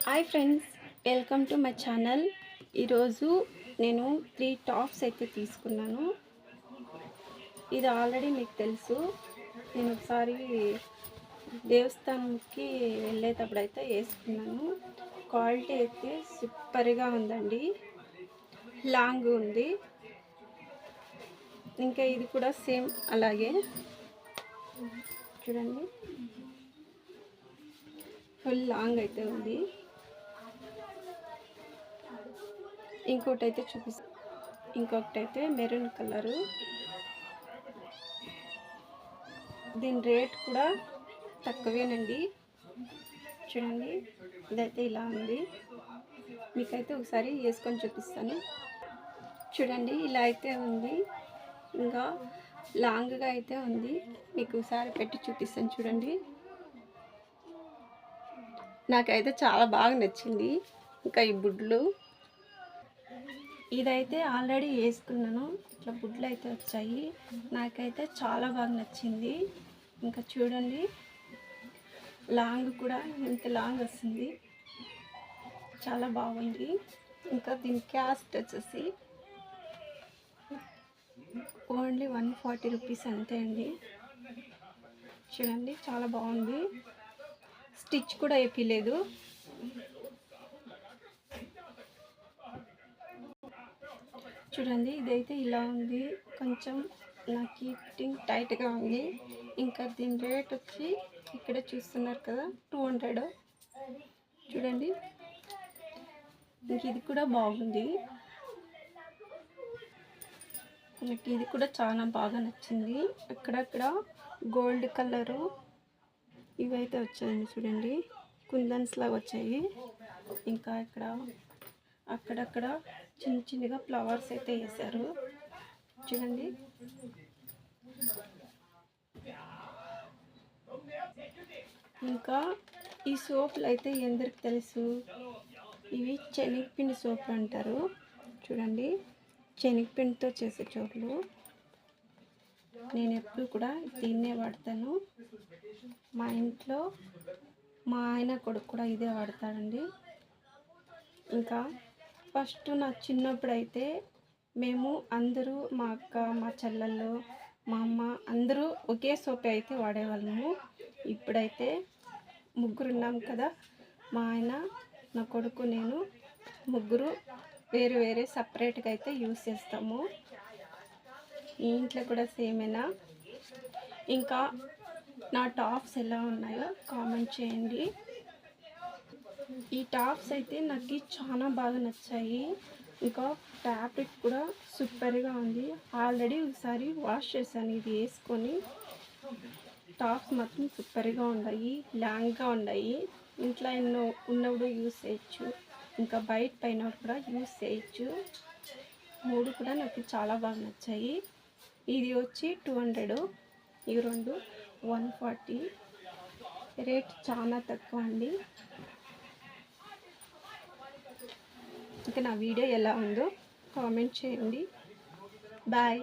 Hi friends, welcome to my channel. ఈరోజు నేను 3 tops అయితే తీసుకున్నాను. ఇది ఆల్రెడీ మీకు తెలుసు. నేను ఒకసారి దేవస్థానంకి వెళ్ళేటప్పుడు అయితే వేసుకున్నాను. క్వాలిటీ అయితే సూపర్గా ఉందండి, లాంగ్ ఉంది. ఇంకా ఇది కూడా సేమ్ అలాగే చూడండి, ఫుల్ లాంగ్ అయితే ఉంది. ఇంకొకటి అయితే చూపిస్తాను. ఇంకొకటి అయితే మెరూన్ కలరు. దీని రేట్ కూడా తక్కువేనండి. చూడండి, ఇదైతే ఇలా ఉంది. మీకైతే ఒకసారి వేసుకొని చూపిస్తాను. చూడండి, ఇలా అయితే ఉంది. ఇంకా లాంగ్గా అయితే ఉంది. మీకు ఒకసారి పెట్టి చూపిస్తాను. చూడండి, నాకైతే చాలా బాగా నచ్చింది. ఇంకా ఈ బుడ్లు, ఇదైతే ఆల్రెడీ వేసుకున్నాను. ఇట్లా బుడ్లు అయితే వచ్చాయి. నాకైతే చాలా బాగా నచ్చింది. ఇంకా చూడండి, లాంగ్ కూడా ఇంత లాంగ్ వస్తుంది, చాలా బాగుంది. ఇంకా దీని కాస్ట్ వచ్చేసి ఓన్లీ 140 రూపీస్ అంతే అండి. చూడండి, చాలా బాగుంది. స్టిచ్ కూడా వేయలేదు. చూడండి, ఇదైతే ఇలా ఉంది. కొంచెం నాకు ఫిట్టింగ్ టైట్గా ఉంది. ఇంకా దీని రేట్ వచ్చి ఇక్కడ చూస్తున్నారు కదా, 200. చూడండి, ఇంక ఇది కూడా బాగుంది. నాకు ఇది కూడా చాలా బాగా నచ్చింది. అక్కడక్కడ గోల్డ్ కలరు ఇవైతే వచ్చాయండి. చూడండి, కుందన్స్ లాగా వచ్చాయి. ఇంకా ఇక్కడ అక్కడక్కడ చిన్న చిన్నగా ఫ్లవర్స్ అయితే వేశారు. చూడండి, ఇంకా ఈ సోపులు అయితే ఎందరికి తెలుసు, ఇవి శనగపిండి సోపులు అంటారు. చూడండి, శనగపిండితో చేసే సోపులు. నేను ఎప్పుడు కూడా దీన్నే వాడతాను. మా ఇంట్లో మా ఆయన కొడుకు కూడా ఇదే వాడతాడండి. ఇంకా ఫస్ట్ నా చిన్నప్పుడు అయితే మేము అందరూ, మా అక్క, మా చెల్లెళ్ళు, మా అమ్మ అందరూ ఒకే సోప్ అయితే వాడేవాళ్ళము. ఇప్పుడైతే ముగ్గురు ఉన్నాం కదా, మా ఆయన, నా కొడుకు, నేను ముగ్గురు వేరే వేరే సపరేట్గా అయితే యూస్ చేస్తాము. ఈ ఇంట్లో కూడా సేమేనా. ఇంకా నా టాప్స్ ఎలా ఉన్నాయో కామెంట్ చేయండి. ఈ టాప్స్ అయితే నాకు చాలా బాగా నచ్చాయి. ఇంకా ఫ్యాబ్రిక్ కూడా సూపర్గా ఉంది. ఆల్రెడీ ఒకసారి వాష్ చేశాను ఇది వేసుకొని. టాప్స్ మాత్రం సూపర్గా ఉన్నాయి, లాంగ్గా ఉన్నాయి. ఇంట్లో ఉన్నప్పుడు యూస్ చేయొచ్చు, ఇంకా బయట పైన కూడా యూస్ చేయొచ్చు. మూడు కూడా నాకు చాలా బాగా నచ్చాయి. ఇది వచ్చి 200, ఇవి రెండు 140. రేట్ చాలా తక్కువ అండి. ఇంకా నా వీడియో ఎలా ఉందో కామెంట్ చేయండి. బాయ్.